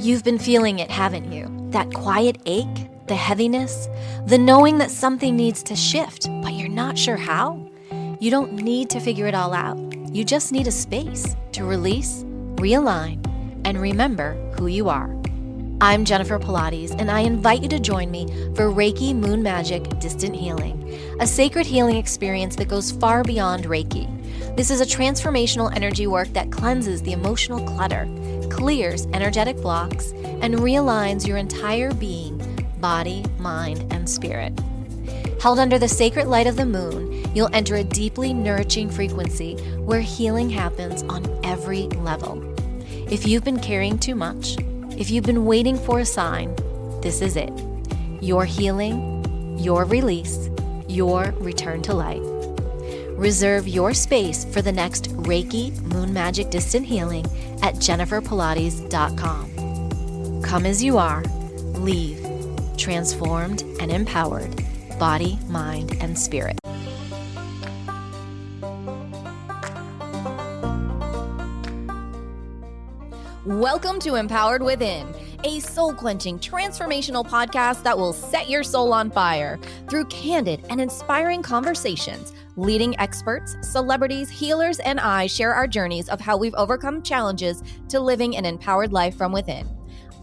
You've been feeling it, haven't you? That quiet ache, the heaviness, the knowing that something needs to shift, but you're not sure how? You don't need to figure it all out. You just need a space to release, realign, and remember who you are. I'm Jennifer Pilates, and I invite you to join me for Reiki Moon Magic Distant Healing, a sacred healing experience that goes far beyond Reiki. This is a transformational energy work that cleanses the emotional clutter, clears energetic blocks, and realigns your entire being, body, mind, and spirit. Held under the sacred light of the moon, you'll enter a deeply nourishing frequency where healing happens on every level. If you've been carrying too much, if you've been waiting for a sign, this is it. Your healing, your release, your return to light. Reserve your space for the next Reiki Moon Magic Distant Healing at jenniferpilates.com. Come as you are, leave, transformed and empowered, body, mind, and spirit. Welcome to Empowered Within, a soul-quenching, transformational podcast that will set your soul on fire through candid and inspiring conversations. Leading experts, celebrities, healers, and I share our journeys of how we've overcome challenges to living an empowered life from within.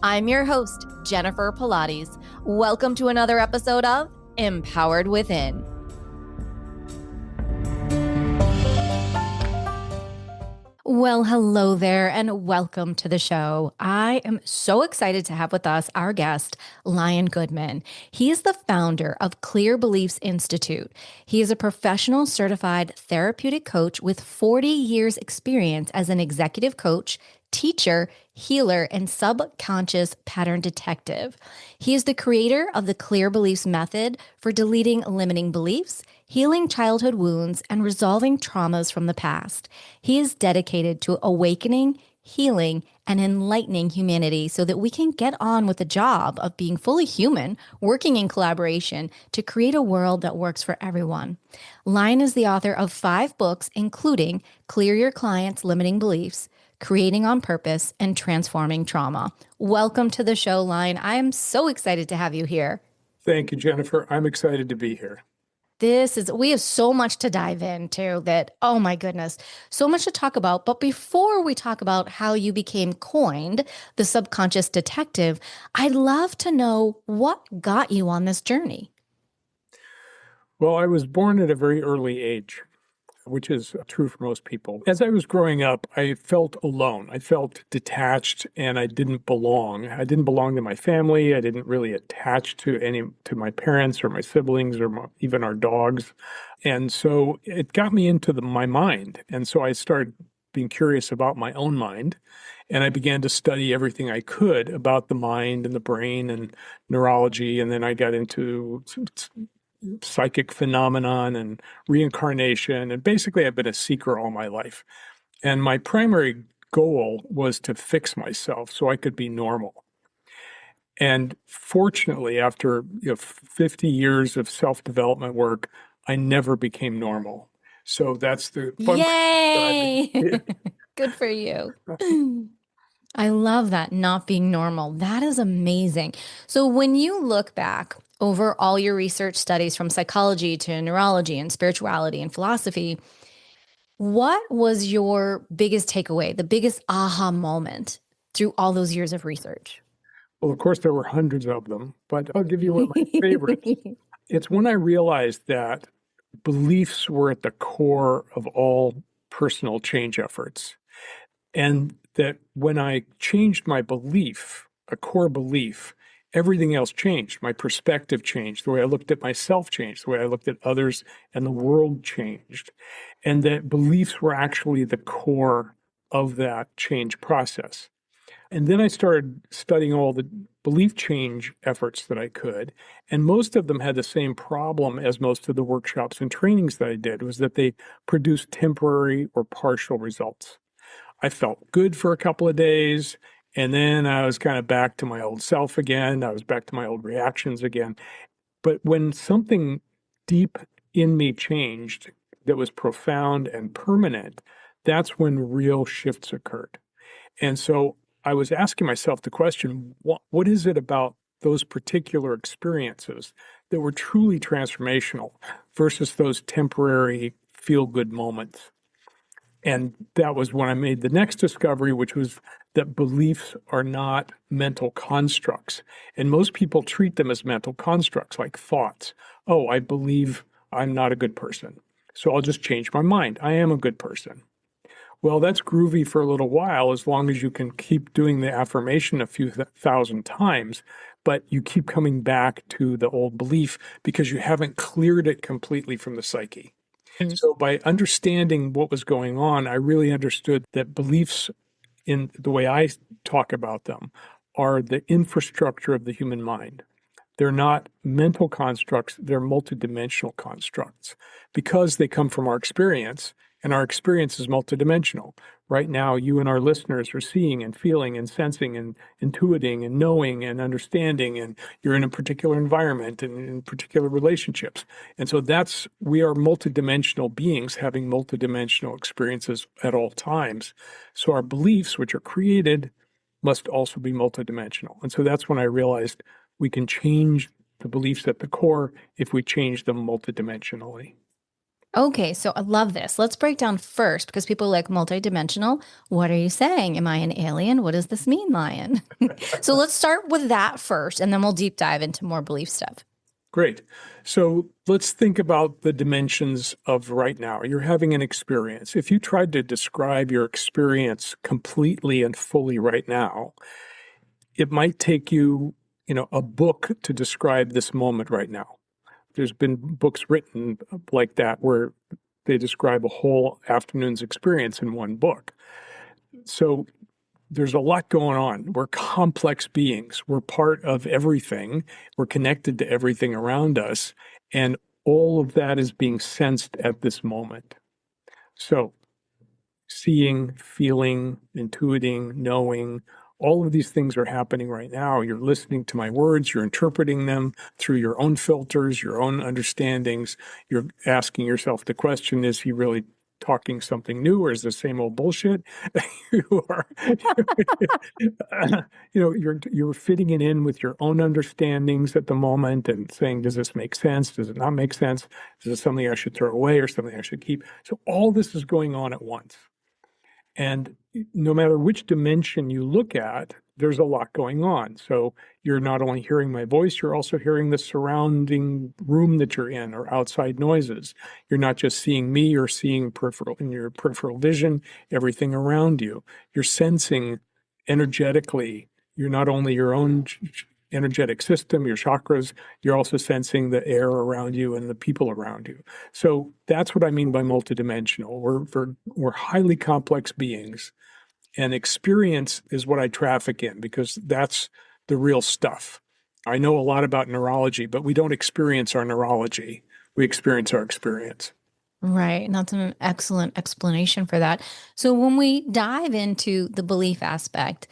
I'm your host, Jennifer Pilates. Welcome to another episode of Empowered Within. Well, hello there and welcome to the show. I am so excited to have with us our guest, Lion Goodman. He is the founder of Clear Beliefs Institute. He is a professional certified therapeutic coach with 40 years experience as an executive coach, teacher, healer, and subconscious pattern detective. He is the creator of the Clear Beliefs method for deleting limiting beliefs, healing childhood wounds, and resolving traumas from the past. He is dedicated to awakening, healing, and enlightening humanity so that we can get on with the job of being fully human, working in collaboration to create a world that works for everyone. Lion is the author of 5 books, including Clear Your Clients' Limiting Beliefs, Creating on Purpose, and Transforming Trauma. Welcome to the show, Lion. I am so excited to have you here. Thank you, Jennifer. I'm excited to be here. We have so much to dive into that, oh my goodness, so much to talk about. But before we talk about how you became coined the subconscious detective, I'd love to know what got you on this journey. Well, I was born at a very early age, which is true for most people. As I was growing up, I felt alone. I felt detached and I didn't belong. I didn't belong to my family. I didn't really attach to my parents or my siblings or even our dogs. And so it got me into my mind. And so I started being curious about my own mind. And I began to study everything I could about the mind and the brain and neurology. And then I got into psychic phenomenon and reincarnation. And basically, I've been a seeker all my life. And my primary goal was to fix myself so I could be normal. And fortunately, after 50 years of self-development work, I never became normal. So that's the fun. Yay! Good for you. I love that, not being normal. That is amazing. So when you look back over all your research studies from psychology to neurology and spirituality and philosophy, what was your biggest takeaway, the biggest aha moment through all those years of research? Well, of course, there were hundreds of them, but I'll give you one of my favorites. It's when I realized that beliefs were at the core of all personal change efforts. And that when I changed my belief, a core belief, everything else changed. My perspective changed. The way I looked at myself changed. The way I looked at others and the world changed. And that beliefs were actually the core of that change process. And then I started studying all the belief change efforts that I could. And most of them had the same problem as most of the workshops and trainings that I did, was that they produced temporary or partial results. I felt good for a couple of days, and then I was kind of back to my old self again. I was back to my old reactions again. But when something deep in me changed that was profound and permanent, that's when real shifts occurred. And so I was asking myself the question, what is it about those particular experiences that were truly transformational versus those temporary feel-good moments? And that was when I made the next discovery, which was that beliefs are not mental constructs. And most people treat them as mental constructs, like thoughts. Oh, I believe I'm not a good person, so I'll just change my mind. I am a good person. Well, that's groovy for a little while, as long as you can keep doing the affirmation a few thousand times, but you keep coming back to the old belief because you haven't cleared it completely from the psyche. So by understanding what was going on, I really understood that beliefs, in the way I talk about them, are the infrastructure of the human mind. They're not mental constructs, they're multidimensional constructs because they come from our experience, and our experience is multidimensional. Right now, you and our listeners are seeing and feeling and sensing and intuiting and knowing and understanding, and you're in a particular environment and in particular relationships. And so we are multidimensional beings having multidimensional experiences at all times. So our beliefs, which are created, must also be multidimensional. And so that's when I realized we can change the beliefs at the core if we change them multidimensionally. Okay, so I love this. Let's break down first because people like multidimensional. What are you saying? Am I an alien? What does this mean, Lion? So let's start with that first, and then we'll deep dive into more belief stuff. Great. So let's think about the dimensions of right now. You're having an experience. If you tried to describe your experience completely and fully right now, it might take you, a book to describe this moment right now. There's been books written like that where they describe a whole afternoon's experience in one book. So there's a lot going on. We're complex beings. We're part of everything. We're connected to everything around us. And all of that is being sensed at this moment. So seeing, feeling, intuiting, knowing, all of these things are happening right now. You're listening to my words, you're interpreting them through your own filters, your own understandings. You're asking yourself the question, is he really talking something new or is the same old bullshit? you are, you're fitting it in with your own understandings at the moment and saying, does this make sense? Does it not make sense? Is this something I should throw away or something I should keep? So all this is going on at once. And no matter which dimension you look at, there's a lot going on. So you're not only hearing my voice, you're also hearing the surrounding room that you're in or outside noises. You're not just seeing me, you're seeing in your peripheral vision, everything around you. You're sensing energetically. You're not only your own energetic system, your chakras, you're also sensing the air around you and the people around you. So that's what I mean by multidimensional. We're highly complex beings, and experience is what I traffic in because that's the real stuff. I know a lot about neurology, but we don't experience our neurology. We experience our experience. Right. And that's an excellent explanation for that. So when we dive into the belief aspect,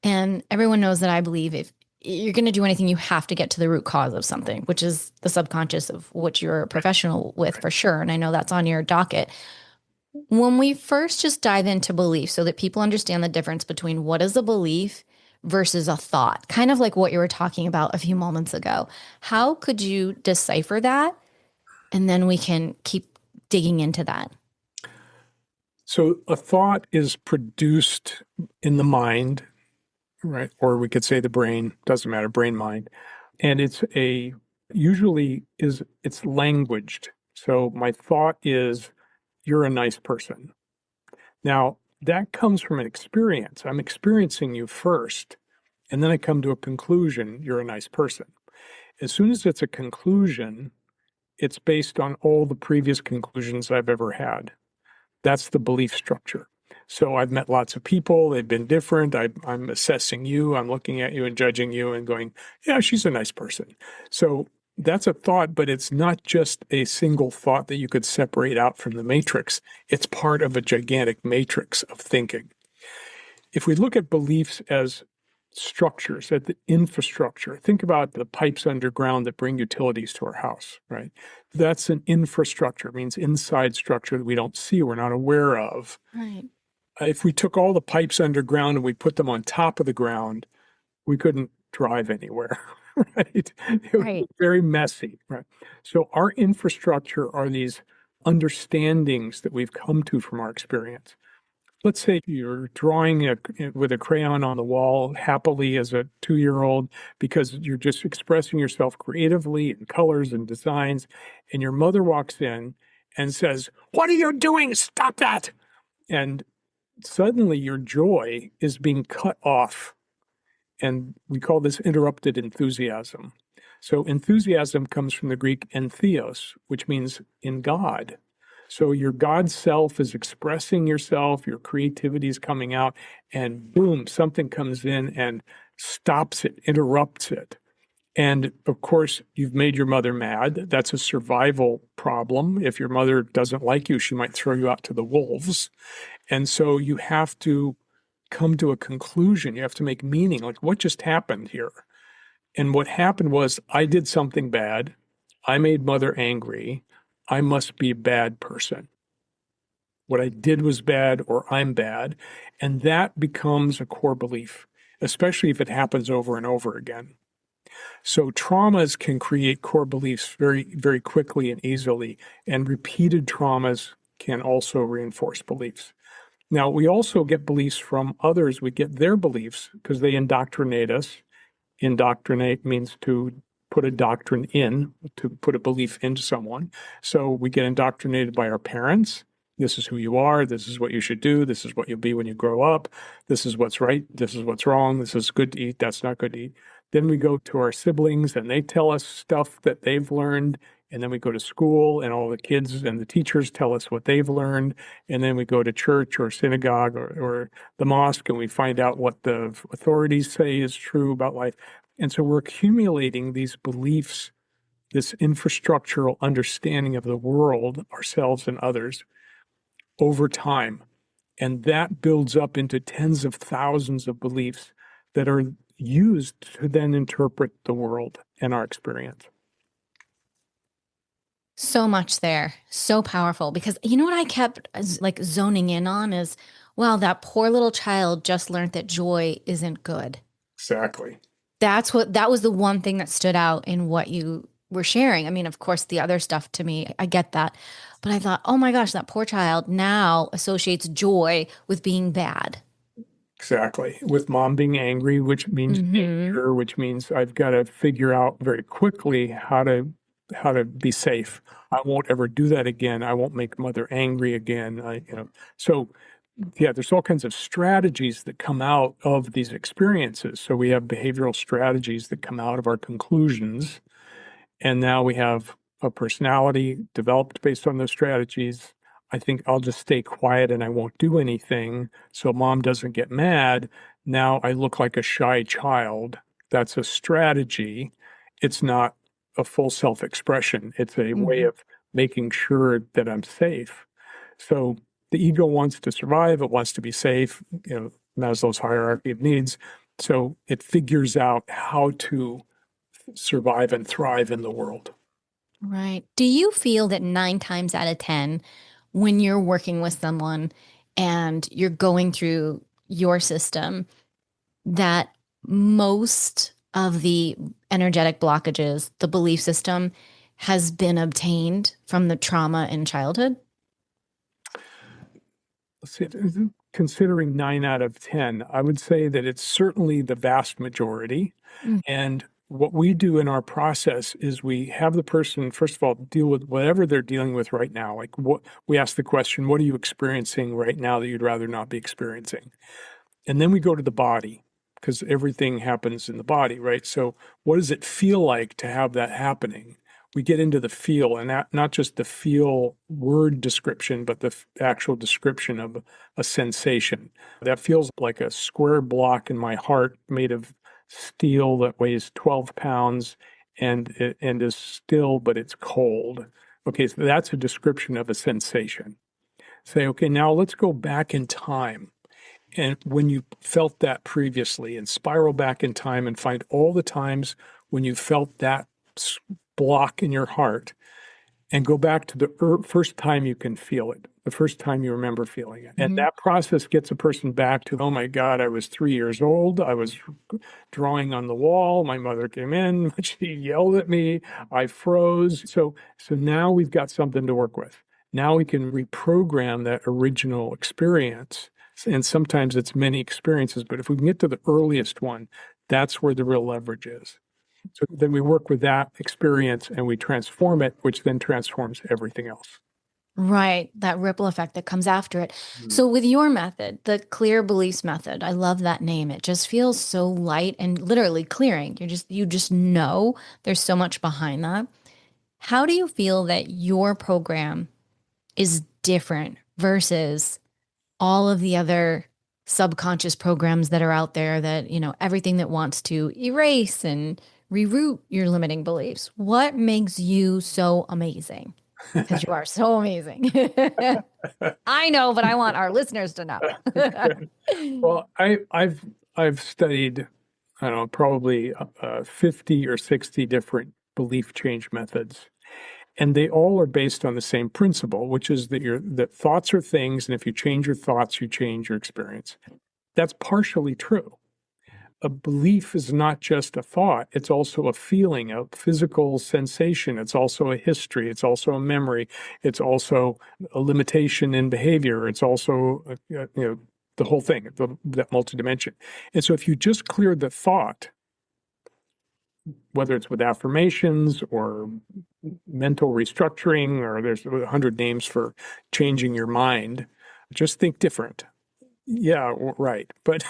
and everyone knows that I believe if you're going to do anything, you have to get to the root cause of something, which is the subconscious of what you're a professional with for sure. And I know that's on your docket. When we first just dive into belief so that people understand the difference between what is a belief versus a thought, kind of like what you were talking about a few moments ago, how could you decipher that? And then we can keep digging into that. So a thought is produced in the mind, right? Or we could say the brain, doesn't matter, brain mind. And it's languaged. So my thought is, you're a nice person. Now, that comes from an experience. I'm experiencing you first, and then I come to a conclusion, you're a nice person. As soon as it's a conclusion, it's based on all the previous conclusions I've ever had. That's the belief structure. So I've met lots of people. They've been different. I'm assessing you. I'm looking at you and judging you and going, yeah, she's a nice person. So that's a thought, but it's not just a single thought that you could separate out from the matrix. It's part of a gigantic matrix of thinking. If we look at beliefs as structures, at the infrastructure, think about the pipes underground that bring utilities to our house, right? That's an infrastructure. It means inside structure that we don't see, we're not aware of. Right. If we took all the pipes underground and we put them on top of the ground, we couldn't drive anywhere, right? It would be Right. very messy, right? So our infrastructure are these understandings that we've come to from our experience. Let's say you're drawing with a crayon on the wall happily as a 2-year-old because you're just expressing yourself creatively in colors and designs, and your mother walks in and says, "What are you doing? Stop that!" And suddenly your joy is being cut off. And we call this interrupted enthusiasm. So enthusiasm comes from the Greek entheos, which means in God. So your God self is expressing yourself, your creativity is coming out, and boom, something comes in and stops it, interrupts it. And of course, you've made your mother mad. That's a survival problem. If your mother doesn't like you, she might throw you out to the wolves. And so you have to come to a conclusion. You have to make meaning. Like, what just happened here? And what happened was I did something bad. I made mother angry. I must be a bad person. What I did was bad, or I'm bad. And that becomes a core belief, especially if it happens over and over again. So traumas can create core beliefs very, very quickly and easily. And repeated traumas can also reinforce beliefs. Now, we also get beliefs from others. We get their beliefs because they indoctrinate us. Indoctrinate means to put a doctrine in, to put a belief into someone. So we get indoctrinated by our parents. This is who you are. This is what you should do. This is what you'll be when you grow up. This is what's right. This is what's wrong. This is good to eat. That's not good to eat. Then we go to our siblings and they tell us stuff that they've learned. And then we go to school and all the kids and the teachers tell us what they've learned. And then we go to church or synagogue or the mosque and we find out what the authorities say is true about life. And so we're accumulating these beliefs, this infrastructural understanding of the world, ourselves and others, over time. And that builds up into tens of thousands of beliefs that are used to then interpret the world and our experience. So much there. So powerful. Because you know what I kept like zoning in on is, well, that poor little child just learned that joy isn't good. Exactly. That was the one thing that stood out in what you were sharing. I mean, of course, the other stuff to me, I get that. But I thought, oh my gosh, that poor child now associates joy with being bad. Exactly. With mom being angry, which means danger, which means I've got to figure out very quickly how to be safe. I won't ever do that again. I won't make mother angry again. So yeah, there's all kinds of strategies that come out of these experiences. So we have behavioral strategies that come out of our conclusions. And now we have a personality developed based on those strategies. I think I'll just stay quiet and I won't do anything so mom doesn't get mad. Now I look like a shy child. That's a strategy. It's not a full self-expression. It's a way of making sure that I'm safe. So the ego wants to survive. It wants to be safe, Maslow's hierarchy of needs. So it figures out how to survive and thrive in the world. Right. Do you feel that 9 times out of 10, when you're working with someone and you're going through your system, that most of the energetic blockages, the belief system, has been obtained from the trauma in childhood? Let's see, considering 9 out of 10, I would say that it's certainly the vast majority. And what we do in our process is we have the person, first of all, deal with whatever they're dealing with right now. Like we ask the question, what are you experiencing right now that you'd rather not be experiencing? And then we go to the body because everything happens in the body, right? So what does it feel like to have that happening? We get into the feel, and not just the feel word description, but the actual description of a sensation. That feels like a square block in my heart made of steel that weighs 12 pounds and is still, but it's cold. Okay, so that's a description of a sensation. Say, okay, now let's go back in time. And when you felt that previously, and spiral back in time and find all the times when you felt that block in your heart, and go back to the first time you can feel it. the first time you remember feeling it. And Mhm. that process gets a person back to, oh my God, I was 3 years old. I was drawing on the wall. My mother came in. She yelled at me. I froze. So now we've got something to work with. Now we can reprogram that original experience. And sometimes it's many experiences, but if we can get to the earliest one, that's where the real leverage is. So then we work with that experience and we transform it, which then transforms everything else. Right. That ripple effect that comes after it. Mm. So with your method, the clear beliefs method, I love that name. It just feels so light and literally clearing. You just know there's so much behind that. How do you feel that your program is different versus all of the other subconscious programs that are out there that, everything that wants to erase and reroute your limiting beliefs? What makes you so amazing? Because you are so amazing. I know, but I want our listeners to know. Well, I've studied, I don't know, probably 50 or 60 different belief change methods. And they all are based on the same principle, which is that thoughts are things, and if you change your thoughts, you change your experience. That's partially true. A belief is not just a thought, it's also a feeling, a physical sensation. It's also a history, it's also a memory, it's also a limitation in behavior, it's also the whole thing, that multidimension. And so if you just clear the thought, whether it's with affirmations or mental restructuring, or there's 100 names for changing your mind, just think different. Yeah, right. But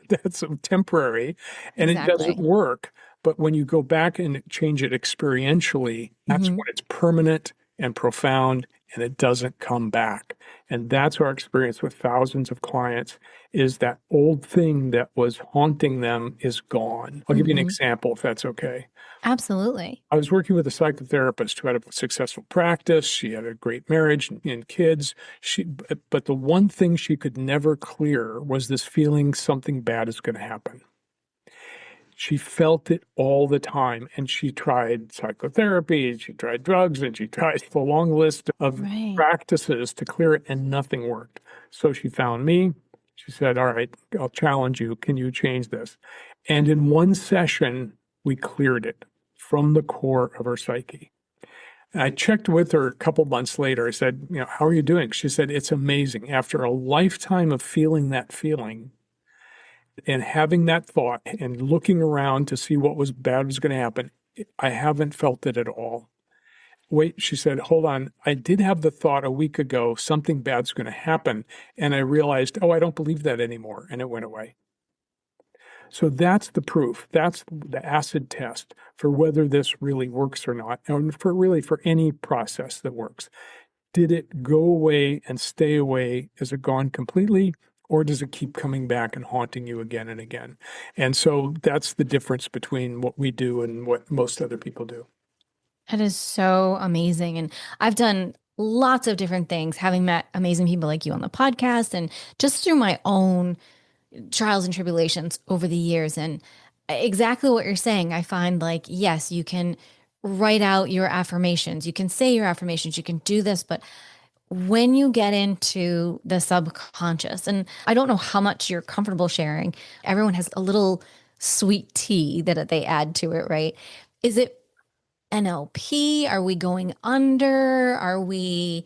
that's temporary and it doesn't Exactly. work. But when you go back and change it experientially, that's Mhm. when it's permanent and profound and it doesn't come back. And that's our experience with thousands of clients, is that old thing that was haunting them is gone. I'll give you an Mhm. example if that's okay. Absolutely. I was working with a psychotherapist who had a successful practice. She had a great marriage and kids. But the one thing she could never clear was this feeling something bad is going to happen. She felt it all the time, and she tried psychotherapy, she tried drugs, and she tried a long list of Right. practices to clear it, and nothing worked. So she found me. She said, all right, I'll challenge you. Can you change this? And in one session, we cleared it from the core of her psyche. And I checked with her a couple months later. I said, how are you doing? She said, it's amazing. After a lifetime of feeling that feeling and having that thought and looking around to see what was bad was going to happen, I haven't felt it at all. Wait, she said, hold on. I did have the thought a week ago, something bad's going to happen. And I realized, oh, I don't believe that anymore. And it went away. So that's the proof. That's the acid test for whether this really works or not, and for any process that works. Did it go away and stay away? Is it gone completely? Or does it keep coming back and haunting you again and again? And so that's the difference between what we do and what most other people do. That is so amazing. And I've done lots of different things, having met amazing people like you on the podcast and just through my own trials and tribulations over the years. And exactly what you're saying, I find like, yes, you can write out your affirmations, you can say your affirmations, you can do this, but when you get into the subconscious, and I don't know how much you're comfortable sharing, everyone has a little sweet tea that they add to it, right? Is it NLP? Are we going under? Are we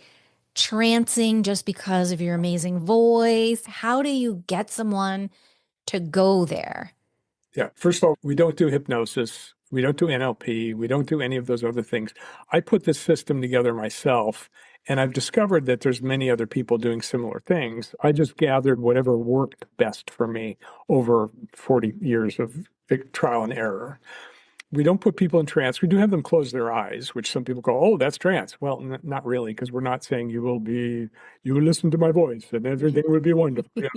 trancing just because of your amazing voice? How do you get someone to go there? Yeah. First of all, we don't do hypnosis. We don't do NLP. We don't do any of those other things. I put this system together myself, and I've discovered that there's many other people doing similar things. I just gathered whatever worked best for me over 40 years of trial and error. We don't put people in trance. We do have them close their eyes, which some people call, oh, that's trance. Well, not really, because we're not saying you will listen to my voice and everything will be wonderful. Yes.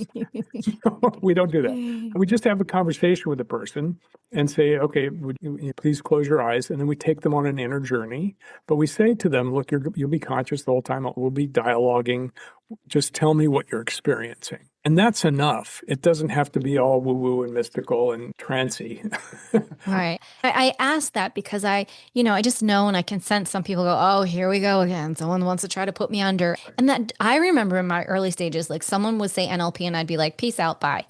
We don't do that. We just have a conversation with the person and say, okay, would you please close your eyes? And then we take them on an inner journey. But we say to them, look, you'll be conscious the whole time. We'll be dialoguing. Just tell me what you're experiencing. And that's enough. It doesn't have to be all woo-woo and mystical and trancy. Right. I asked that because I just know and I can sense some people go, oh, here we go again. Someone wants to try to put me under. And that I remember in my early stages, like someone would say NLP and I'd be like, peace out, bye.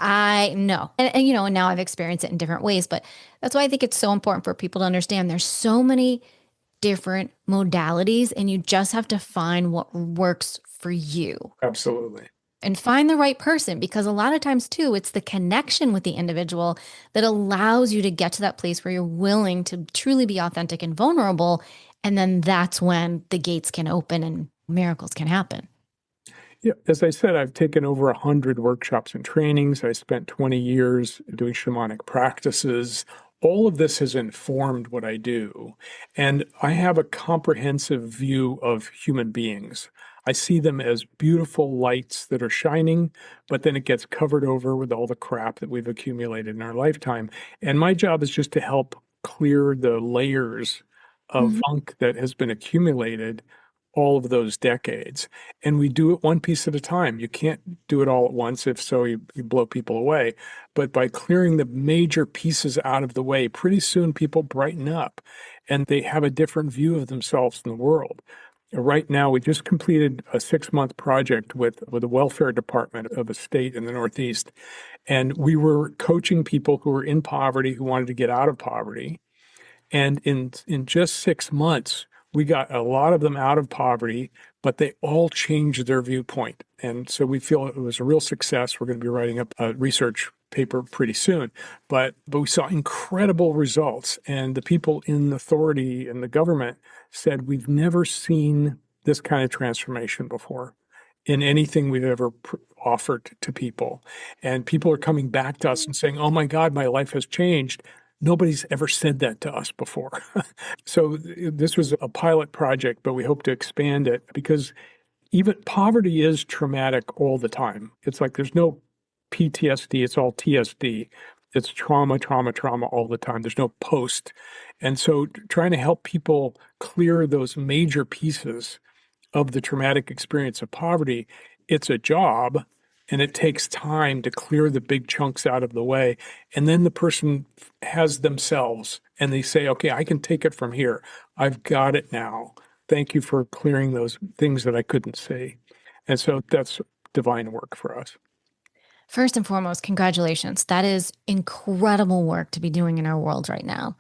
I know. And now I've experienced it in different ways, but that's why I think it's so important for people to understand there's so many different modalities and you just have to find what works for you. Absolutely. And find the right person, because a lot of times too, it's the connection with the individual that allows you to get to that place where you're willing to truly be authentic and vulnerable. And then that's when the gates can open and miracles can happen. Yeah, as I said, I've taken over 100 workshops and trainings. I spent 20 years doing shamanic practices. All of this has informed what I do. And I have a comprehensive view of human beings. I see them as beautiful lights that are shining, but then it gets covered over with all the crap that we've accumulated in our lifetime. And my job is just to help clear the layers of funk that has been accumulated all of those decades. And we do it one piece at a time. You can't do it all at once. If so, you blow people away. But by clearing the major pieces out of the way, pretty soon people brighten up and they have a different view of themselves in the world. Right now, we just completed a 6-month project with the welfare department of a state in the Northeast. And we were coaching people who were in poverty, who wanted to get out of poverty. And in just 6 months, we got a lot of them out of poverty, but they all changed their viewpoint. And so we feel it was a real success. We're going to be writing up a research paper pretty soon. But we saw incredible results. And the people in authority and the government said, we've never seen this kind of transformation before in anything we've ever offered to people. And people are coming back to us and saying, oh my God, my life has changed. Nobody's ever said that to us before. So this was a pilot project, but we hope to expand it because even poverty is traumatic all the time. It's like there's no PTSD, it's all TSD. It's trauma, trauma, trauma all the time. There's no post. And so trying to help people clear those major pieces of the traumatic experience of poverty, it's a job. And it takes time to clear the big chunks out of the way. And then the person has themselves and they say, okay, I can take it from here. I've got it now. Thank you for clearing those things that I couldn't see. And so that's divine work for us. First and foremost, congratulations. That is incredible work to be doing in our world right now.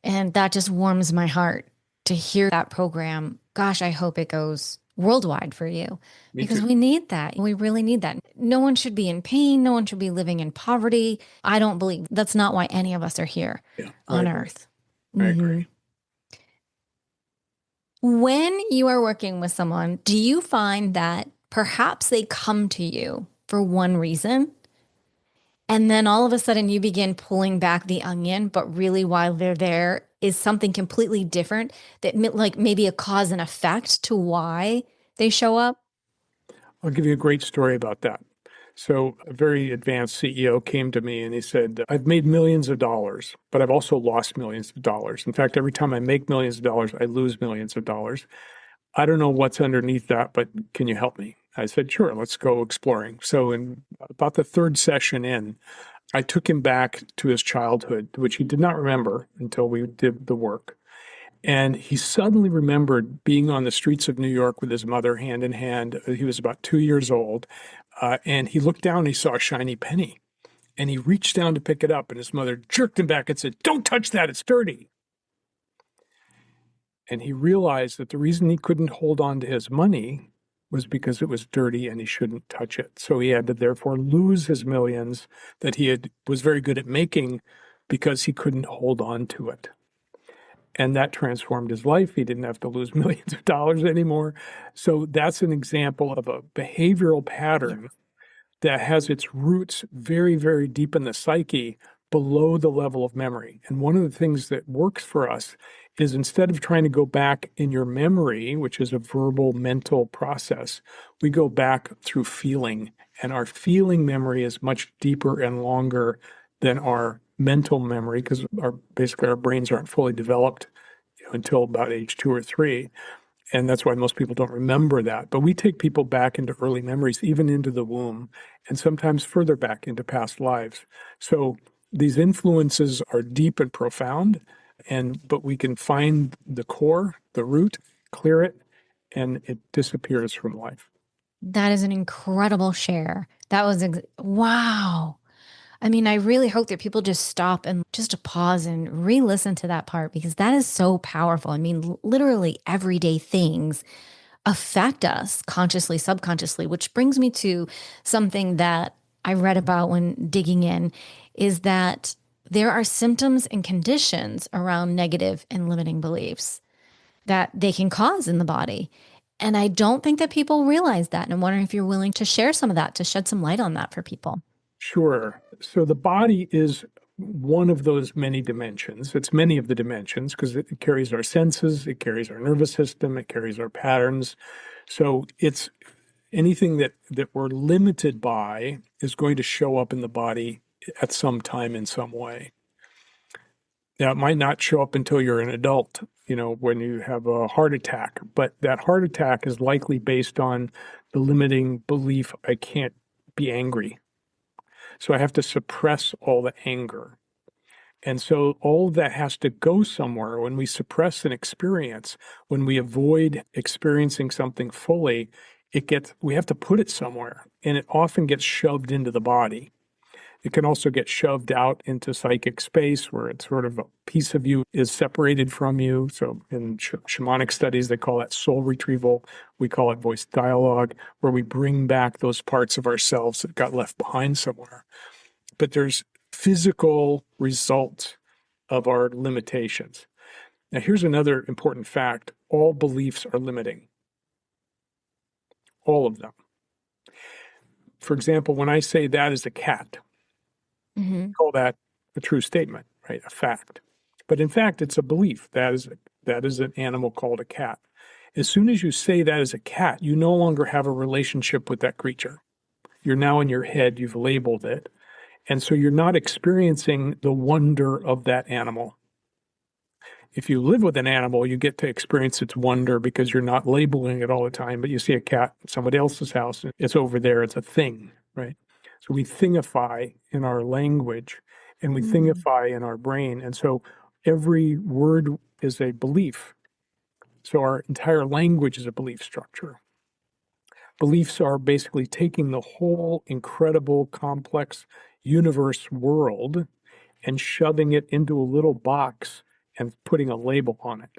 And that just warms my heart to hear that program. Gosh, I hope it goes worldwide for you because we need that. We really need that. No one should be in pain. No one should be living in poverty. I don't believe that's not why any of us are here on earth. I agree. When you are working with someone, do you find that perhaps they come to you for one reason and then all of a sudden you begin pulling back the onion, but really while they're there is something completely different that like maybe a cause and effect to why they show up? I'll give you a great story about that. So a very advanced CEO came to me and he said, I've made millions of dollars, but I've also lost millions of dollars. In fact, every time I make millions of dollars, I lose millions of dollars. I don't know what's underneath that, but can you help me? I said, sure, let's go exploring. So in about the third session in, I took him back to his childhood, which he did not remember until we did the work. And he suddenly remembered being on the streets of New York with his mother hand in hand. He was about 2 years old. And he looked down and he saw a shiny penny. And he reached down to pick it up. And his mother jerked him back and said, don't touch that, it's dirty. And he realized that the reason he couldn't hold on to his money was because it was dirty and he shouldn't touch it. So he had to therefore lose his millions that was very good at making because he couldn't hold on to it. And that transformed his life. He didn't have to lose millions of dollars anymore. So that's an example of a behavioral pattern that has its roots very, very deep in the psyche below the level of memory. And one of the things that works for us is instead of trying to go back in your memory, which is a verbal mental process, we go back through feeling. And our feeling memory is much deeper and longer than our mental memory because basically our brains aren't fully developed until about age 2 or 3. And that's why most people don't remember that. But we take people back into early memories, even into the womb, and sometimes further back into past lives. So these influences are deep and profound, but we can find the core, the root, clear it, and it disappears from life. That is an incredible share. That was, wow. I mean, I really hope that people just stop and just pause and re-listen to that part because that is so powerful. I mean, literally everyday things affect us consciously, subconsciously, which brings me to something that I read about when digging in is that there are symptoms and conditions around negative and limiting beliefs that they can cause in the body. And I don't think that people realize that. And I'm wondering if you're willing to share some of that, to shed some light on that for people. Sure. So the body is one of those many dimensions. It's many of the dimensions because it carries our senses, it carries our nervous system, it carries our patterns. So it's anything that we're limited by is going to show up in the body at some time in some way. Now, it might not show up until you're an adult, when you have a heart attack, but that heart attack is likely based on the limiting belief, I can't be angry. So I have to suppress all the anger. And so all of that has to go somewhere. When we suppress an experience, when we avoid experiencing something fully, we have to put it somewhere. And it often gets shoved into the body. It can also get shoved out into psychic space where it's sort of a piece of you is separated from you. So in shamanic studies, they call that soul retrieval. We call it voice dialogue, where we bring back those parts of ourselves that got left behind somewhere. But there's physical results of our limitations. Now, here's another important fact. All beliefs are limiting. All of them. For example, when I say that is a cat, Mm-hmm. call that a true statement, right? A fact. But in fact, it's a belief. That is an animal called a cat. As soon as you say that is a cat, you no longer have a relationship with that creature. You're now in your head, you've labeled it. And so you're not experiencing the wonder of that animal. If you live with an animal, you get to experience its wonder because you're not labeling it all the time. But you see a cat at somebody else's house, it's over there, it's a thing, right? So we thingify in our language and we thingify in our brain. And so every word is a belief. So our entire language is a belief structure. Beliefs are basically taking the whole incredible, complex universe world and shoving it into a little box and putting a label on it.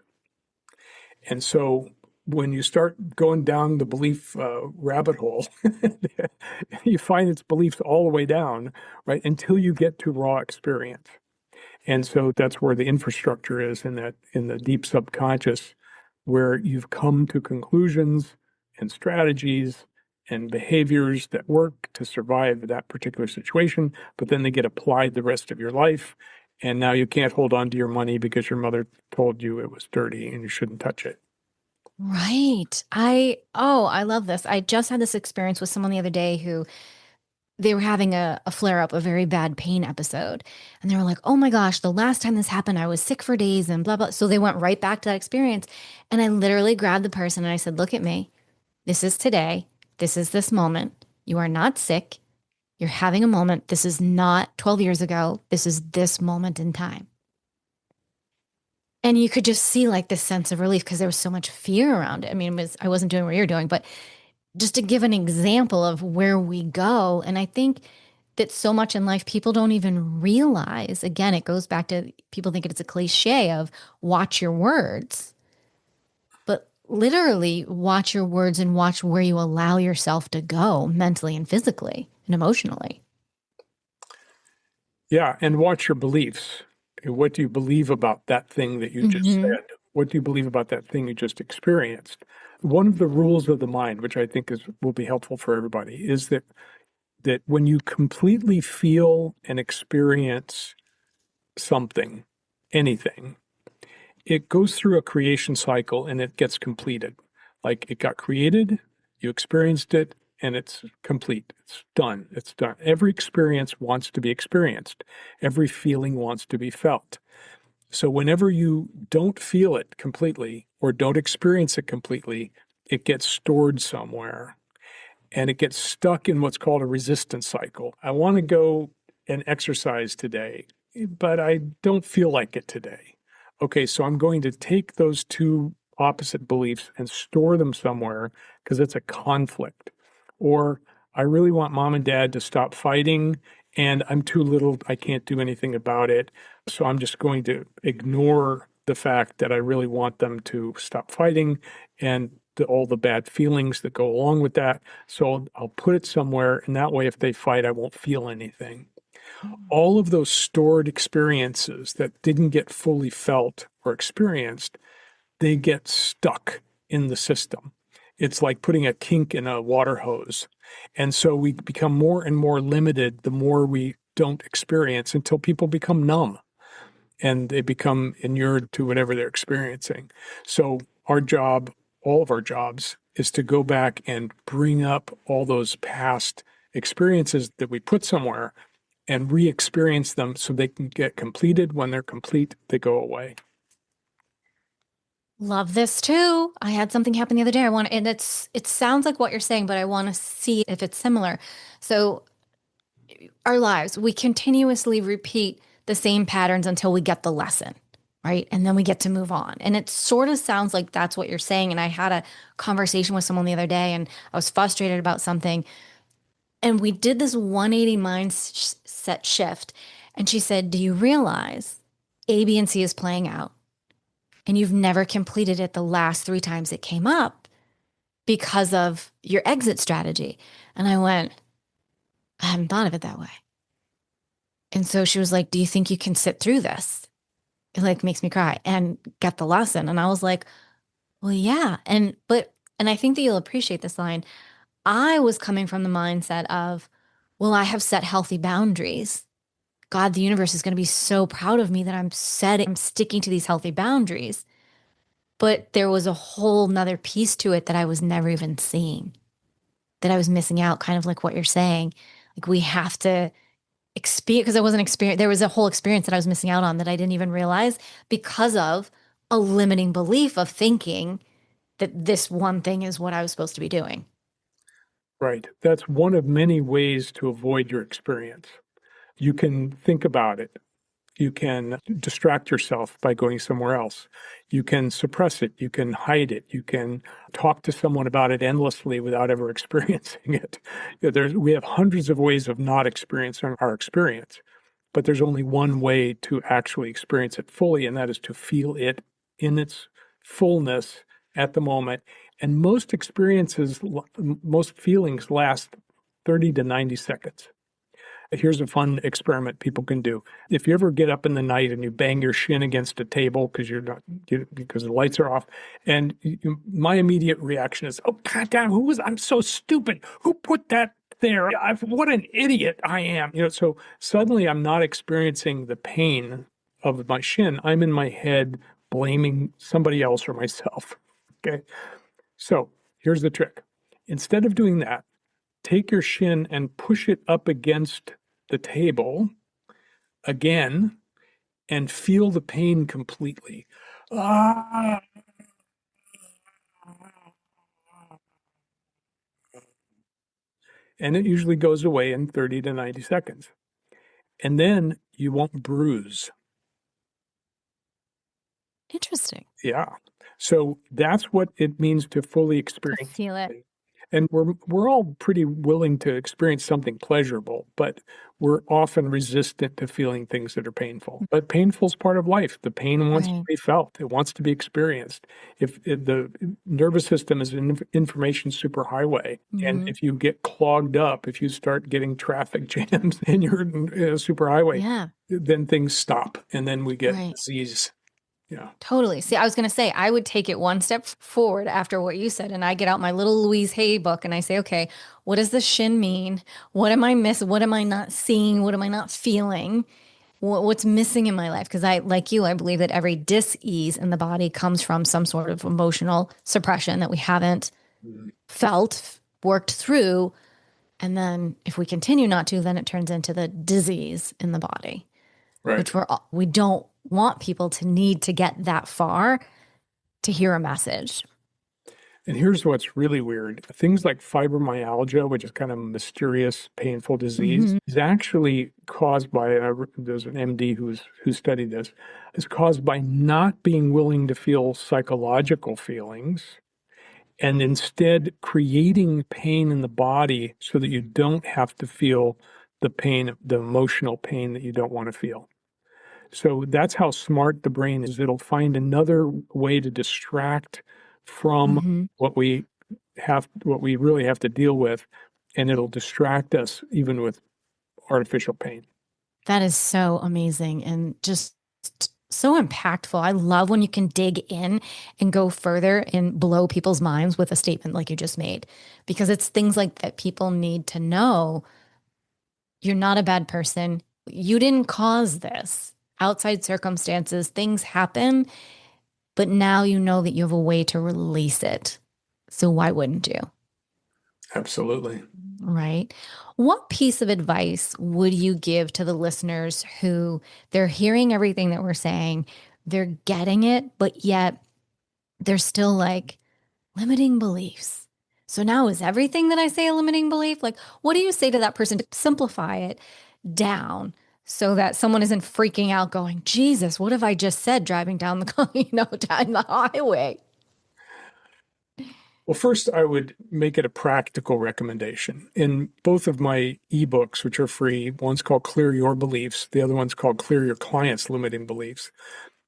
And so when you start going down the belief rabbit hole, you find its beliefs all the way down, right, until you get to raw experience. And so that's where the infrastructure is in the deep subconscious, where you've come to conclusions and strategies and behaviors that work to survive that particular situation, but then they get applied the rest of your life. And now you can't hold on to your money because your mother told you it was dirty and you shouldn't touch it. Right. I love this. I just had this experience with someone the other day who they were having a flare up, a very bad pain episode. And they were like, oh my gosh, the last time this happened, I was sick for days and blah, blah. So they went right back to that experience. And I literally grabbed the person and I said, look at me. This is today. This is this moment. You are not sick. You're having a moment. This is not 12 years ago. This is this moment in time. And you could just see like this sense of relief because there was so much fear around it. I mean, I wasn't doing what you're doing, but just to give an example of where we go. And I think that so much in life, people don't even realize, again, it goes back to people think it's a cliche of watch your words, but literally watch your words and watch where you allow yourself to go mentally and physically and emotionally. Yeah, and watch your beliefs. What do you believe about that thing that you just Mm-hmm. said? What do you believe about that thing you just experienced? One of the rules of the mind, which I think will be helpful for everybody, is that when you completely feel and experience something, anything, it goes through a creation cycle and it gets completed. Like it got created, you experienced it, and it's complete. It's done. It's done. Every experience wants to be experienced. Every feeling wants to be felt. So whenever you don't feel it completely, or don't experience it completely, it gets stored somewhere and it gets stuck in what's called a resistance cycle. I want to go and exercise today, but I don't feel like it today. Okay, so I'm going to take those two opposite beliefs and store them somewhere because it's a conflict. Or I really want mom and dad to stop fighting and I'm too little, I can't do anything about it. So I'm just going to ignore the fact that I really want them to stop fighting and all the bad feelings that go along with that. So I'll put it somewhere, and that way, if they fight, I won't feel anything. All of those stored experiences that didn't get fully felt or experienced, they get stuck in the system. It's like putting a kink in a water hose. And so we become more and more limited the more we don't experience until people become numb and they become inured to whatever they're experiencing. So our job, all of our jobs, is to go back and bring up all those past experiences that we put somewhere and re-experience them so they can get completed. When they're complete, they go away. Love this too. I had something happen the other day. And it sounds like what you're saying, but I want to see if it's similar. So our lives, we continuously repeat the same patterns until we get the lesson, right? And then we get to move on. And it sort of sounds like that's what you're saying. And I had a conversation with someone the other day and I was frustrated about something. And we did this 180 mindset shift. And she said, do you realize A, B, and C is playing out? And you've never completed it the last 3 times it came up because of your exit strategy. And I went, I hadn't thought of it that way. And so she was like, do you think you can sit through this? It like makes me cry and get the lesson. And I was like, well, yeah. And I think that you'll appreciate this line. I was coming from the mindset of, well, I have set healthy boundaries. God, the universe is going to be so proud of me that I'm sticking to these healthy boundaries. But there was a whole nother piece to it that I was never even seeing, that I was missing out, kind of like what you're saying. Like we have to experience, because I wasn't experience. There was a whole experience that I was missing out on that I didn't even realize because of a limiting belief of thinking that this one thing is what I was supposed to be doing. Right. That's one of many ways to avoid your experience. You can think about it. You can distract yourself by going somewhere else. You can suppress it. You can hide it. You can talk to someone about it endlessly without ever experiencing it. We have hundreds of ways of not experiencing our experience, but there's only one way to actually experience it fully, and that is to feel it in its fullness at the moment. And most experiences, most feelings last 30 to 90 seconds. Here's a fun experiment people can do. If you ever get up in the night and you bang your shin against a table because the lights are off, and my immediate reaction is, "Oh God damn, I'm so stupid. Who put that there? What an idiot I am!" So suddenly I'm not experiencing the pain of my shin. I'm in my head blaming somebody else or myself. Okay, so here's the trick. Instead of doing that, take your shin and push it up against the table again and feel the pain completely. Ah. And it usually goes away in 30 to 90 seconds. And then you won't bruise. Interesting. Yeah. So that's what it means to fully I experience. feel it. And we're all pretty willing to experience something pleasurable, but we're often resistant to feeling things that are painful. But painful is part of life. The pain wants to be felt. It wants to be experienced. If the nervous system is an information superhighway, and if you get clogged up, if you start getting traffic jams in your superhighway, then things stop, and then we get disease. Yeah. Totally. See, I was going to say, I would take it one step forward after what you said. And I get out my little Louise Hay book and I say, okay, what does the shin mean? What am I missing? What am I not seeing? What am I not feeling? What's missing in my life? Because like you, I believe that every dis-ease in the body comes from some sort of emotional suppression that we haven't felt, worked through. And then if we continue not to, then it turns into the disease in the body, which we don't want people to need to get that far to hear a message. And here's what's really weird. Things like fibromyalgia, which is kind of a mysterious, painful disease, is actually caused by, there's an MD who studied this, is caused by not being willing to feel psychological feelings and instead creating pain in the body so that you don't have to feel the pain, the emotional pain that you don't want to feel. So that's how smart the brain is. It'll find another way to distract from what we really have to deal with, and it'll distract us even with artificial pain. That is so amazing and just so impactful. I love when you can dig in and go further and blow people's minds with a statement like you just made, because it's things like that people need to know. You're not a bad person. You didn't cause this. Outside circumstances, things happen, but now you know that you have a way to release it. So why wouldn't you? Absolutely. Right. What piece of advice would you give to the listeners who they're hearing everything that we're saying, they're getting it, but yet they're still like limiting beliefs? So now is everything that I say a limiting belief? Like, what do you say to that person to simplify it down so that someone isn't freaking out going, Jesus, what have I just said driving down the, down the highway? Well, first, I would make it a practical recommendation. In both of my ebooks, which are free, one's called Clear Your Beliefs, the other one's called Clear Your Clients' Limiting Beliefs.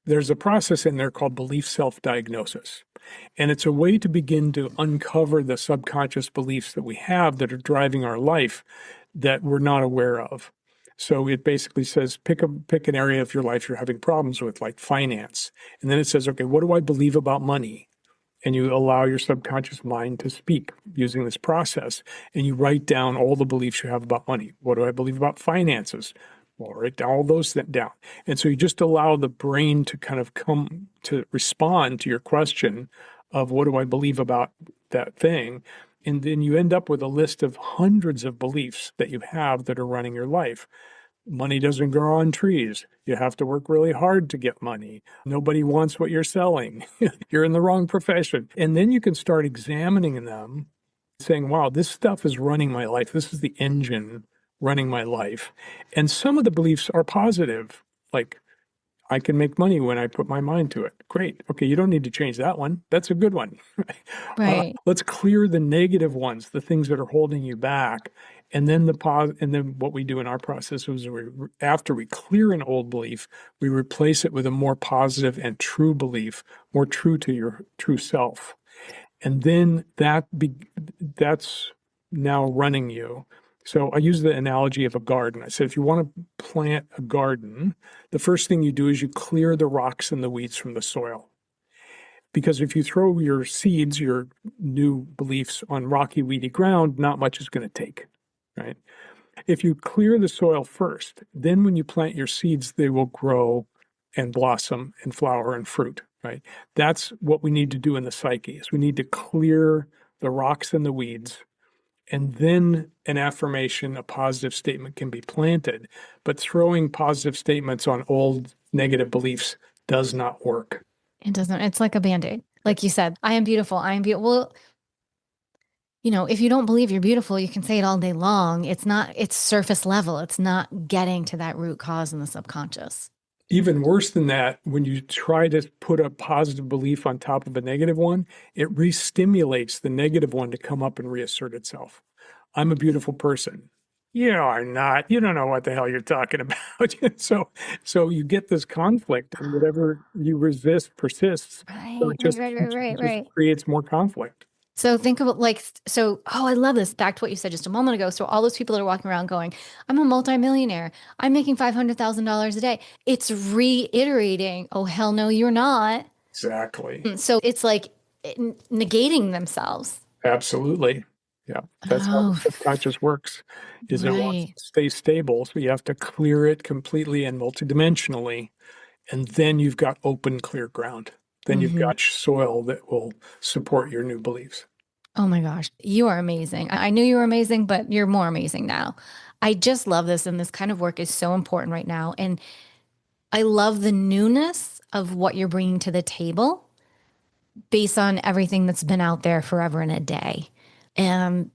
There's a process in there called belief self-diagnosis. And it's a way to begin to uncover the subconscious beliefs that we have that are driving our life that we're not aware of. So it basically says pick an area of your life you're having problems with, like finance. And then it says, okay, what do I believe about money? And you allow your subconscious mind to speak using this process. And you write down all the beliefs you have about money. What do I believe about finances? Well, write down all those down. And so you just allow the brain to kind of come to respond to your question of what do I believe about that thing? And then you end up with a list of hundreds of beliefs that you have that are running your life. Money doesn't grow on trees. You have to work really hard to get money. Nobody wants what you're selling. You're in the wrong profession. And then you can start examining them, saying, wow, this stuff is running my life. This is the engine running my life. And some of the beliefs are positive, like I can make money when I put my mind to it. Great. Okay, you don't need to change that one. That's a good one. Right. Let's clear the negative ones, the things that are holding you back. And then what we do in our process is after we clear an old belief, we replace it with a more positive and true belief, more true to your true self. And then that's now running you. So I use the analogy of a garden. I said, if you want to plant a garden, the first thing you do is you clear the rocks and the weeds from the soil. Because if you throw your seeds, your new beliefs on rocky, weedy ground, not much is going to take, right? If you clear the soil first, then when you plant your seeds, they will grow and blossom and flower and fruit, right? That's what we need to do in the psyche, is we need to clear the rocks and the weeds, and then an affirmation, a positive statement can be planted. But throwing positive statements on old negative beliefs does not work. It doesn't, it's like a band-aid. Like you said, I am beautiful. I am beautiful. Well, if you don't believe you're beautiful, you can say it all day long. It's surface level. It's not getting to that root cause in the subconscious. Even worse than that, when you try to put a positive belief on top of a negative one, it re-stimulates the negative one to come up and reassert itself. I'm a beautiful person. You are not. You don't know what the hell you're talking about. So you get this conflict, and whatever you resist persists. So Right, it just, right. creates more conflict. So think about I love this. Back to what you said just a moment ago. So all those people that are walking around going, I'm a multimillionaire. I'm making $500,000 a day. It's reiterating, oh, hell no, you're not. Exactly. So it's like negating themselves. Absolutely. Yeah. That's how the subconscious works, is it wants right. to stay stable. So you have to clear it completely and multidimensionally. And then you've got open, clear ground. Then you've got soil that will support your new beliefs. Oh my gosh, you are amazing. I knew you were amazing, but you're more amazing now. I just love this. And this kind of work is so important right now. And I love the newness of what you're bringing to the table, based on everything that's been out there forever and a day. And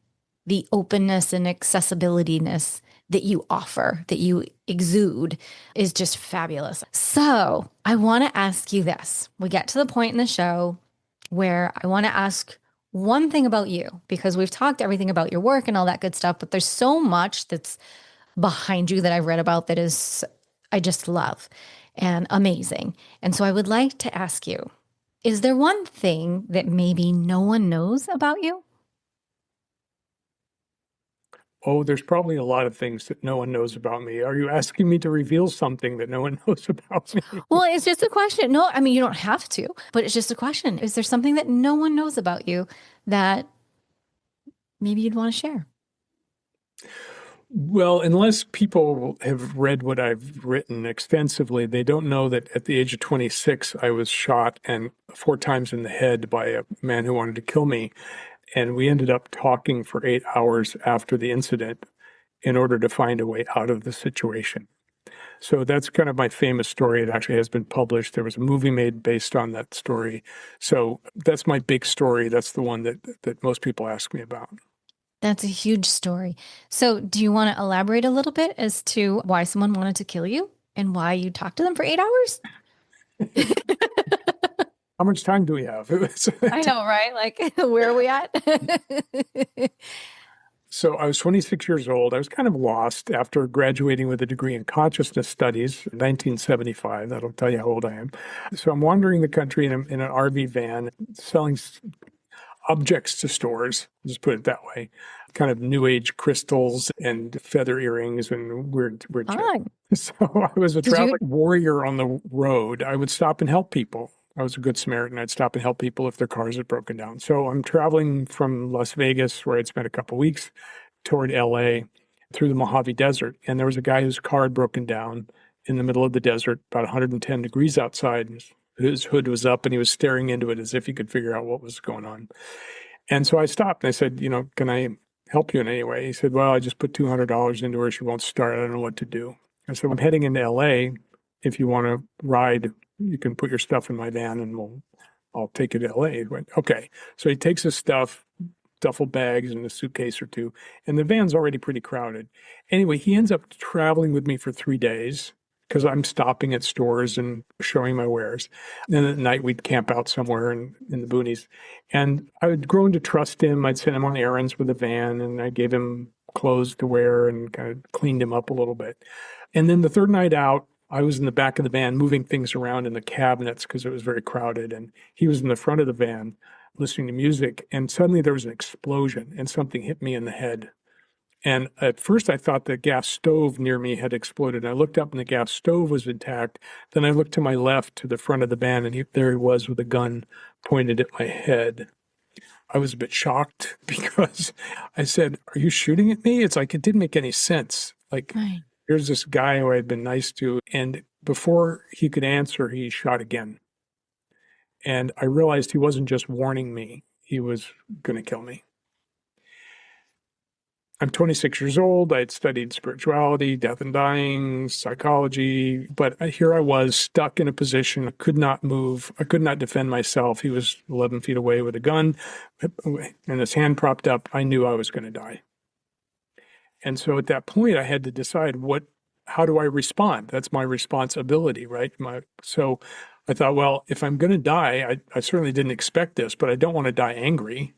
the openness and accessibilityness that you offer, that you exude, is just fabulous. So I want to ask you this. We get to the point in the show where I want to ask one thing about you, because we've talked everything about your work and all that good stuff, but there's so much that's behind you that I've read about that is, I just love and amazing. And so I would like to ask you, is there one thing that maybe no one knows about you? Oh, there's probably a lot of things that no one knows about me. Are you asking me to reveal something that no one knows about me? Well, it's just a question. No, I mean, you don't have to, but it's just a question. Is there something that no one knows about you that maybe you'd want to share? Well, unless people have read what I've written extensively, they don't know that at the age of 26, I was shot and 4 times in the head by a man who wanted to kill me. And we ended up talking for 8 hours after the incident in order to find a way out of the situation. So that's kind of my famous story. It actually has been published. There was a movie made based on that story. So that's my big story. That's the one that most people ask me about. That's a huge story. So, do you want to elaborate a little bit as to why someone wanted to kill you and why you talked to them for 8 hours? How much time do we have? I know, right? Like, where are we at? So I was 26 years old. I was kind of lost after graduating with a degree in consciousness studies in 1975. That'll tell you how old I am. So I'm wandering the country in an RV van, selling objects to stores, just put it that way. Kind of new age crystals and feather earrings and weird shit. Fine. So I was a Did you- traveling warrior on the road. I would stop and help people. I was a good Samaritan. I'd stop and help people if their cars had broken down. So I'm traveling from Las Vegas, where I'd spent a couple weeks, toward LA through the Mojave Desert. And there was a guy whose car had broken down in the middle of the desert, about 110 degrees outside. His hood was up and he was staring into it as if he could figure out what was going on. And so I stopped and I said, can I help you in any way? He said, well, I just put $200 into her. She won't start. I don't know what to do. I said, I'm heading into LA. If you want to ride, you can put your stuff in my van and I'll take you to LA. He went, okay. So he takes his stuff, duffel bags and a suitcase or two, and the van's already pretty crowded. Anyway, he ends up traveling with me for 3 days because I'm stopping at stores and showing my wares. And then at night we'd camp out somewhere in the boonies. And I would grow to trust him. I'd send him on errands with the van and I gave him clothes to wear and kind of cleaned him up a little bit. And then the third night out, I was in the back of the van moving things around in the cabinets because it was very crowded. And he was in the front of the van listening to music. And suddenly there was an explosion and something hit me in the head. And at first I thought the gas stove near me had exploded. I looked up and the gas stove was intact. Then I looked to my left to the front of the van and there he was with a gun pointed at my head. I was a bit shocked because I said, are you shooting at me? It's like, it didn't make any sense. Like, Right. here's this guy who I'd been nice to. And before he could answer, he shot again. And I realized he wasn't just warning me, he was going to kill me. I'm 26 years old. I had studied spirituality, death and dying, psychology, but here I was stuck in a position. I could not move. I could not defend myself. He was 11 feet away with a gun and his hand propped up. I knew I was going to die. And so at that point, I had to decide how do I respond? That's my responsibility, right? So I thought, well, if I'm going to die, I certainly didn't expect this, but I don't want to die angry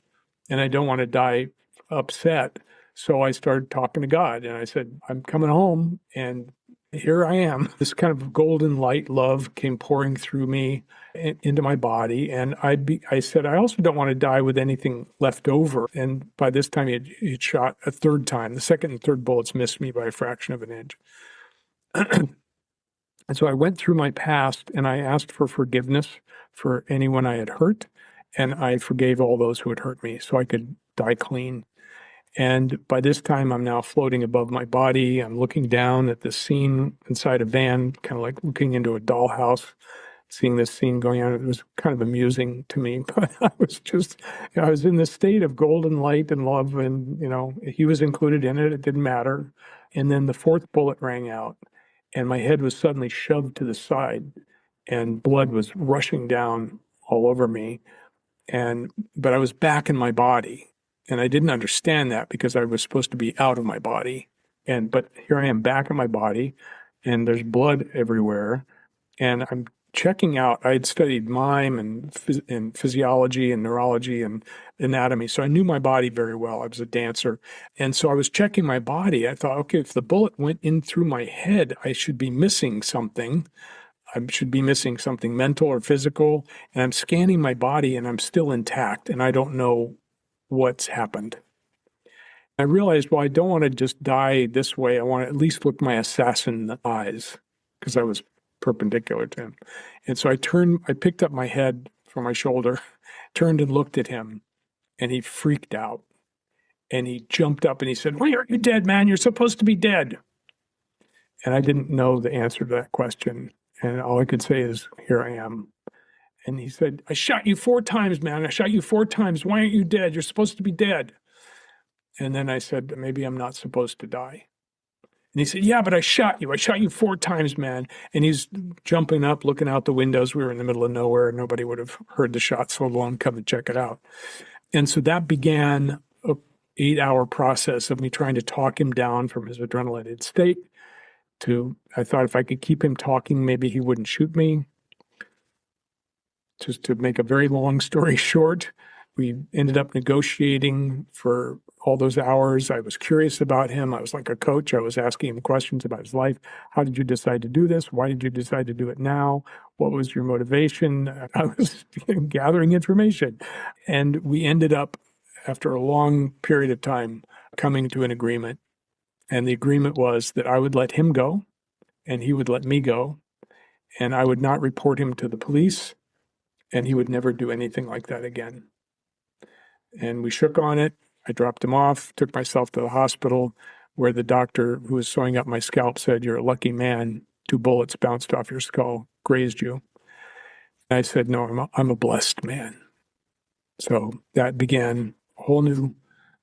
and I don't want to die upset. So I started talking to God and I said, I'm coming home and here I am. This kind of golden light love came pouring through me into my body. And I said, I also don't want to die with anything left over. And by this time, he'd shot a third time. The second and third bullets missed me by a fraction of an inch. And so I went through my past and I asked for forgiveness for anyone I had hurt. And I forgave all those who had hurt me so I could die clean. And by this time, I'm now floating above my body. I'm looking down at this scene inside a van, kind of like looking into a dollhouse, seeing this scene going on. It was kind of amusing to me, but I was in this state of golden light and love. And, he was included in it. It didn't matter. And then the fourth bullet rang out and my head was suddenly shoved to the side and blood was rushing down all over me. But I was back in my body, and I didn't understand that because I was supposed to be out of my body. But here I am back in my body, and there's blood everywhere, and I'm checking out. I had studied mime and physiology and neurology and anatomy, so I knew my body very well. I was a dancer, and so I was checking my body. I thought, okay, if the bullet went in through my head, I should be missing something. I should be missing something mental or physical, and I'm scanning my body and I'm still intact, and I don't know what's happened. I realized, well, I don't want to just die this way. I want to at least look my assassin in the eyes because I was perpendicular to him. And so I picked up my head from my shoulder, turned and looked at him, and he freaked out. And he jumped up and he said, "Why aren't you dead, man? You're supposed to be dead." And I didn't know the answer to that question. And all I could say is, "Here I am." And he said, "I shot you 4 times, man. I shot you 4 times. Why aren't you dead? You're supposed to be dead." And then I said, "Maybe I'm not supposed to die." And he said, "Yeah, but I shot you. I shot you 4 times, man." And he's jumping up, looking out the windows. We were in the middle of nowhere. Nobody would have heard the shot, so long come and check it out. And so that began a 8-hour process of me trying to talk him down from his adrenalated state I thought if I could keep him talking, maybe he wouldn't shoot me. Just to make a very long story short, we ended up negotiating for all those hours. I was curious about him. I was like a coach. I was asking him questions about his life. How did you decide to do this? Why did you decide to do it now? What was your motivation? I was gathering information. And we ended up, after a long period of time, coming to an agreement. And the agreement was that I would let him go and he would let me go. And I would not report him to the police. And he would never do anything like that again. And we shook on it. I dropped him off, took myself to the hospital where the doctor who was sewing up my scalp said, "You're a lucky man. 2 bullets bounced off your skull, grazed you." And I said, "No, I'm a blessed man." So that began a whole new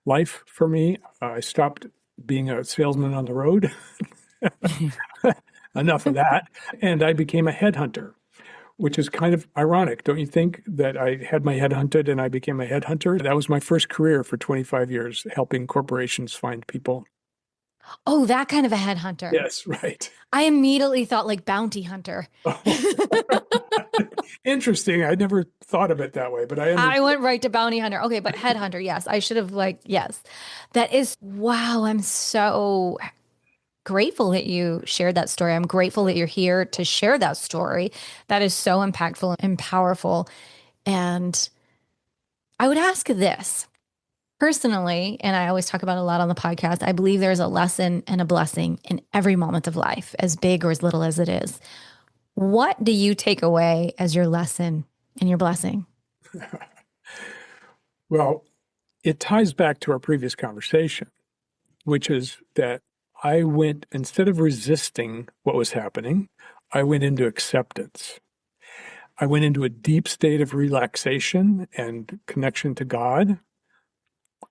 life for me. I stopped being a salesman on the road. Enough of that. And I became a headhunter, which is kind of ironic, don't you think, that I had my head hunted and I became a headhunter? That was my first career for 25 years, helping corporations find people. Oh, that kind of a headhunter. Yes, right. I immediately thought like bounty hunter. Interesting. I never thought of it that way, but I went right to bounty hunter. Okay, but headhunter, yes. I should have yes. That is, wow, I'm so grateful that you shared that story. I'm grateful that you're here to share that story. That is so impactful and powerful. And I would ask this personally, and I always talk about it a lot on the podcast. I believe there's a lesson and a blessing in every moment of life, as big or as little as it is. What do you take away as your lesson and your blessing? Well, it ties back to our previous conversation, which is that I went, instead of resisting what was happening, I went into acceptance. I went into a deep state of relaxation and connection to God.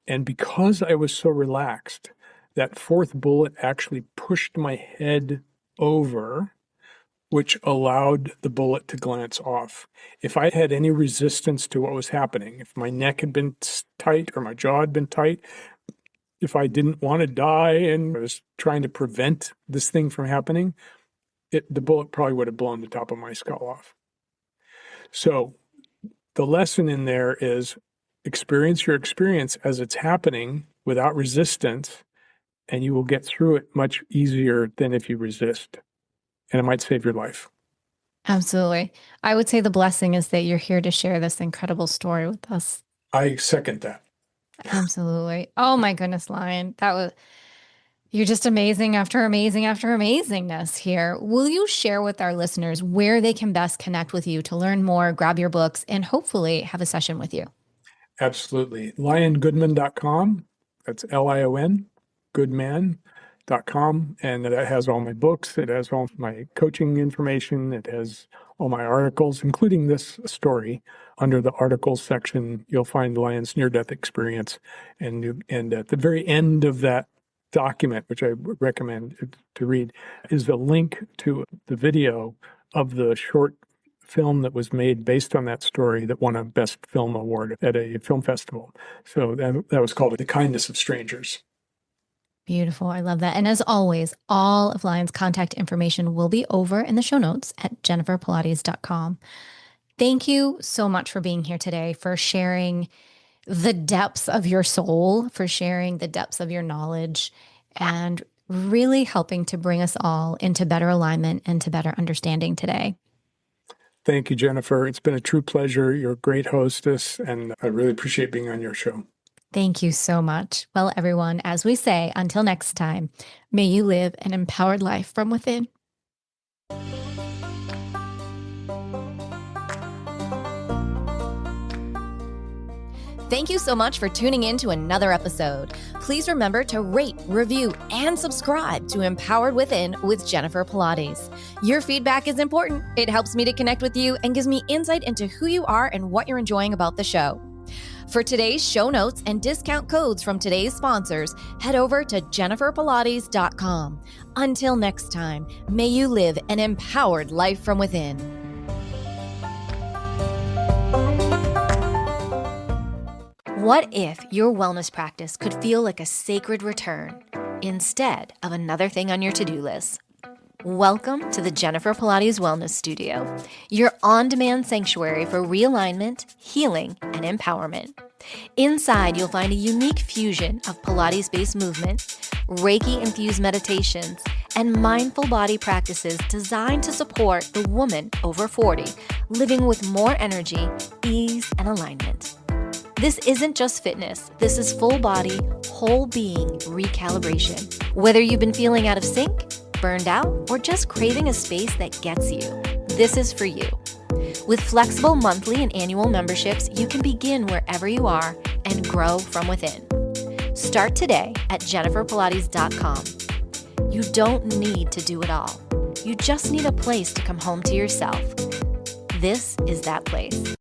And because I was so relaxed, that 4th bullet actually pushed my head over, which allowed the bullet to glance off. If I had any resistance to what was happening, if my neck had been tight or my jaw had been tight, if I didn't want to die and I was trying to prevent this thing from happening, the bullet probably would have blown the top of my skull off. So the lesson in there is experience your experience as it's happening without resistance, and you will get through it much easier than if you resist. And it might save your life. Absolutely. I would say the blessing is that you're here to share this incredible story with us. I second that. Absolutely. Oh my goodness, Lion. You're just amazing after amazing after amazingness here. Will you share with our listeners where they can best connect with you to learn more, grab your books, and hopefully have a session with you? Absolutely. LionGoodman.com. That's Lion, Goodman.com. And that has all my books. It has all my coaching information. It has all my articles, including this story. Under the articles section, you'll find Lion's near-death experience. And at the very end of that document, which I recommend to read, is the link to the video of the short film that was made based on that story that won a Best Film Award at a film festival. So that was called The Kindness of Strangers. Beautiful. I love that. And as always, all of Lion's contact information will be over in the show notes at jenniferpilates.com. Thank you so much for being here today, for sharing the depths of your soul, for sharing the depths of your knowledge, and really helping to bring us all into better alignment and to better understanding today. Thank you, Jennifer. It's been a true pleasure. You're a great hostess, and I really appreciate being on your show. Thank you so much. Well, everyone, as we say, until next time, may you live an empowered life from within. Thank you so much for tuning in to another episode. Please remember to rate, review, and subscribe to Empowered Within with Jennifer Pilates. Your feedback is important. It helps me to connect with you and gives me insight into who you are and what you're enjoying about the show. For today's show notes and discount codes from today's sponsors, head over to jenniferpilates.com. Until next time, may you live an empowered life from within. What if your wellness practice could feel like a sacred return instead of another thing on your to-do list? Welcome to the Jennifer Pilates Wellness Studio, your on-demand sanctuary for realignment, healing, and empowerment. Inside, you'll find a unique fusion of Pilates-based movement, Reiki-infused meditations, and mindful body practices designed to support the woman over 40, living with more energy, ease, and alignment. This isn't just fitness. This is full body, whole being recalibration. Whether you've been feeling out of sync, burned out, or just craving a space that gets you, this is for you. With flexible monthly and annual memberships, you can begin wherever you are and grow from within. Start today at jenniferpilates.com. You don't need to do it all. You just need a place to come home to yourself. This is that place.